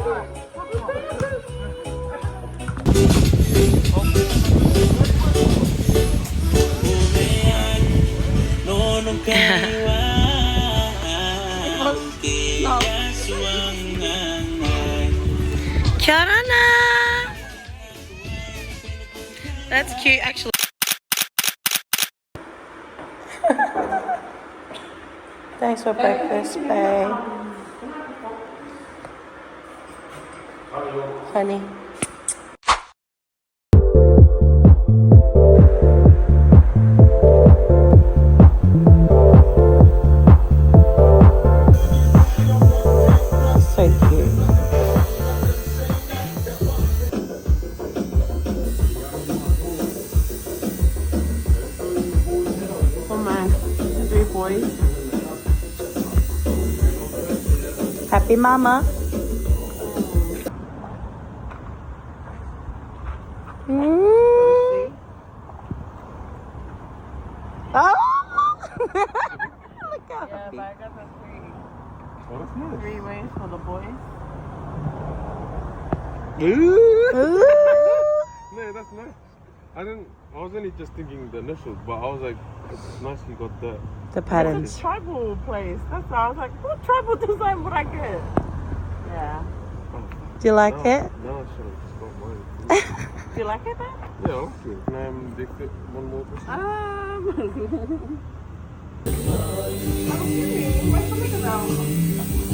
Kia ora. That's cute, actually. Thanks for breakfast, babe. Honey. So cute. For my 3 boys. Happy mama. Oh! Look how Yeah, happy. but I got the 3. Oh, that's nice. 3 ways for the boys. Ooh. No, that's nice. I was only just thinking the initials, but I was like, it's nice you got the The It's patterns. a tribal place. That's why I was like, what tribal design would I get? Yeah. Do you like it? No, I should have just got mine. Do you like it, babe? Yeah, I like it. Can I dig it one more person?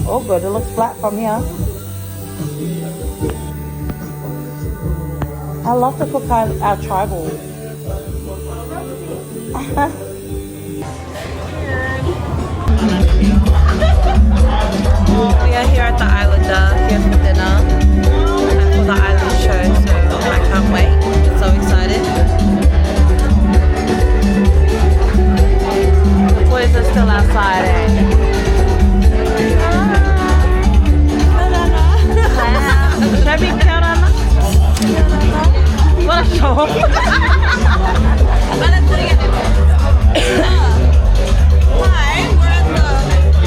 Oh, good. It looks flat from here. I love to cook our tribal. We are here at the Islander, here for dinner and for the island show, so I can't wait. I'm so excited. The boys are still outside, eh? Show me kia ora. What a show. Hi, we're at the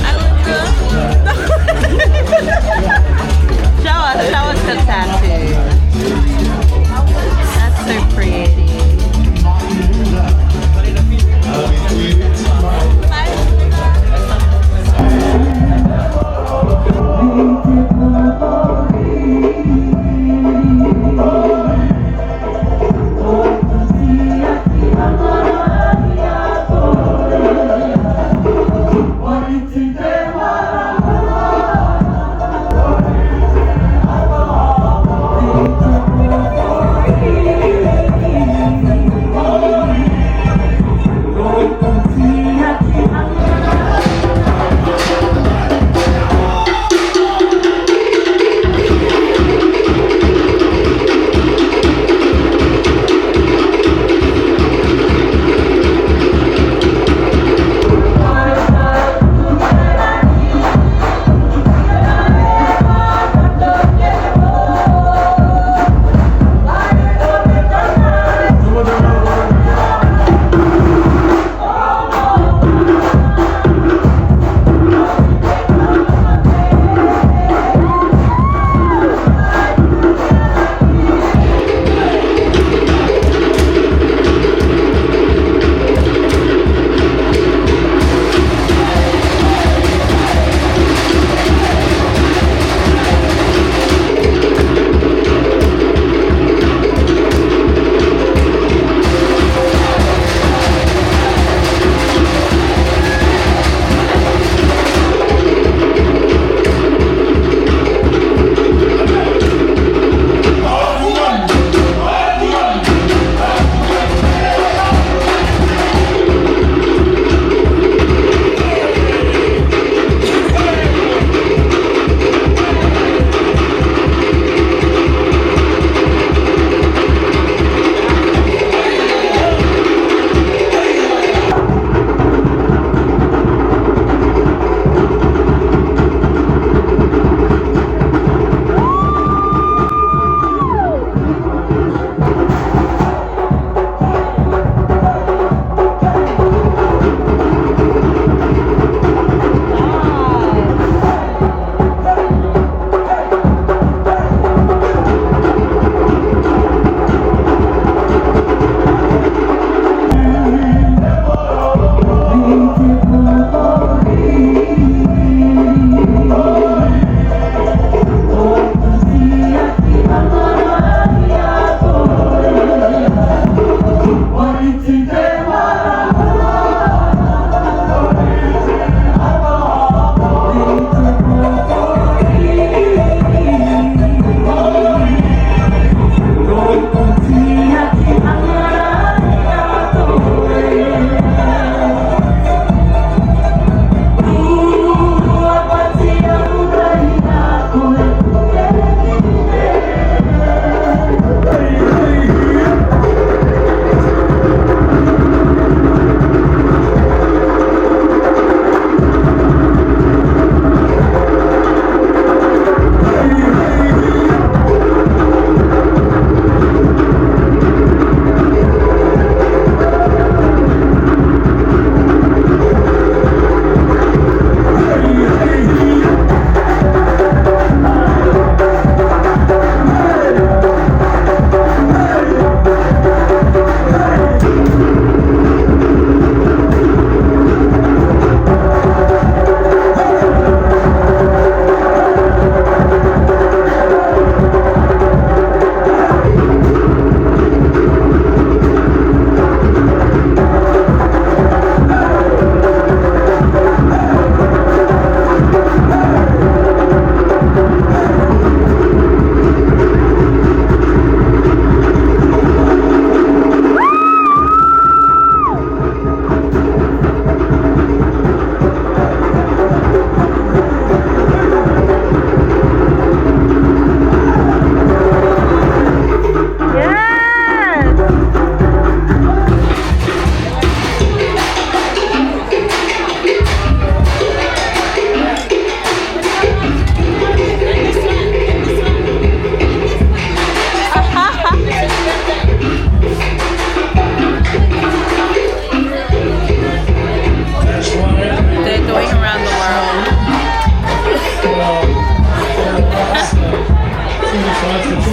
Island Room.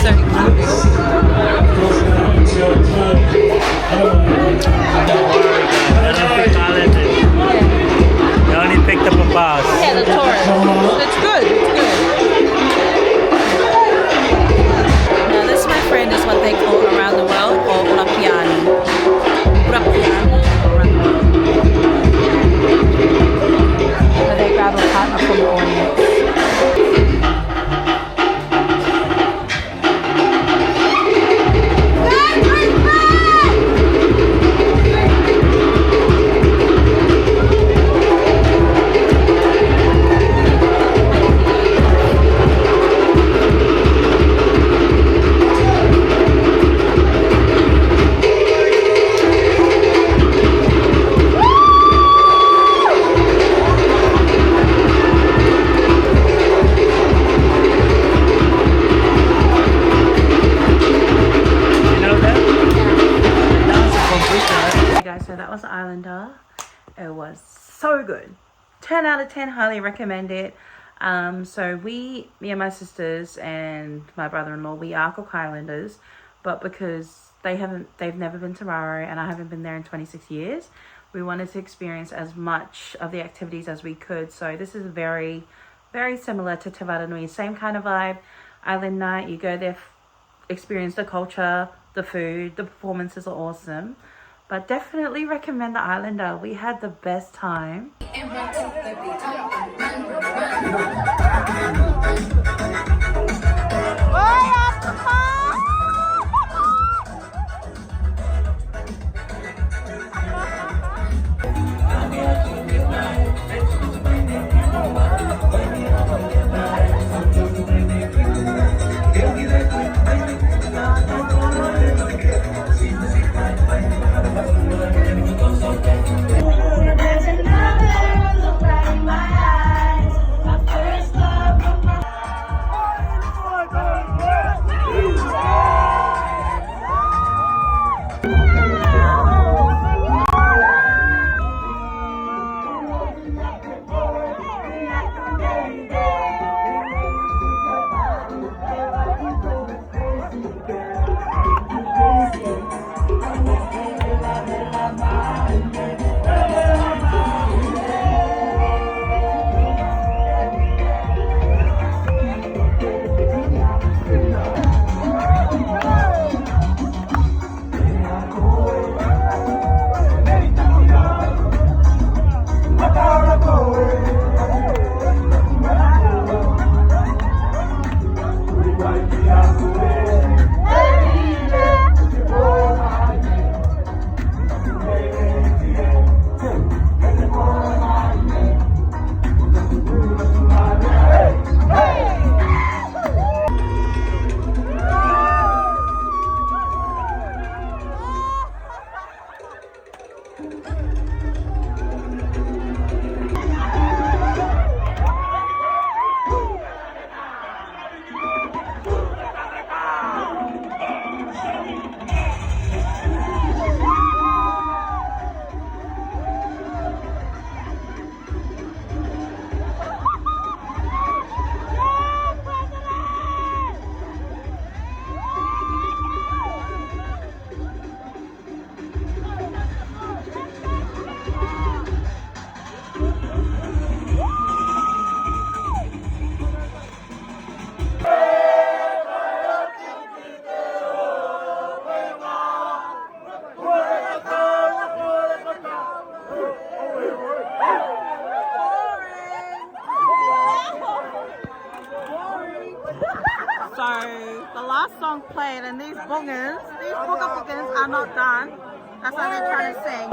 so including. They only picked up a bus. Yeah, the tourist. It's good. It's good. Now this, my friend, is what they call around the world, or urapiani. Urapiani. So they grab a partner from the audience. So that was Islander. It was so good. 10 out of 10, highly recommend it. So me and my sisters and my brother-in-law, we are Cook Islanders, but because they've never been to Raro and I haven't been there in 26 years, we wanted to experience as much of the activities as we could. So this is very, very similar to Te Waranui. Same kind of vibe. Island night, you go there, experience the culture, the food, the performances are awesome. But definitely recommend the Islander. We had the best time. So the last song played and these boogers are not done. That's why they're trying to sing.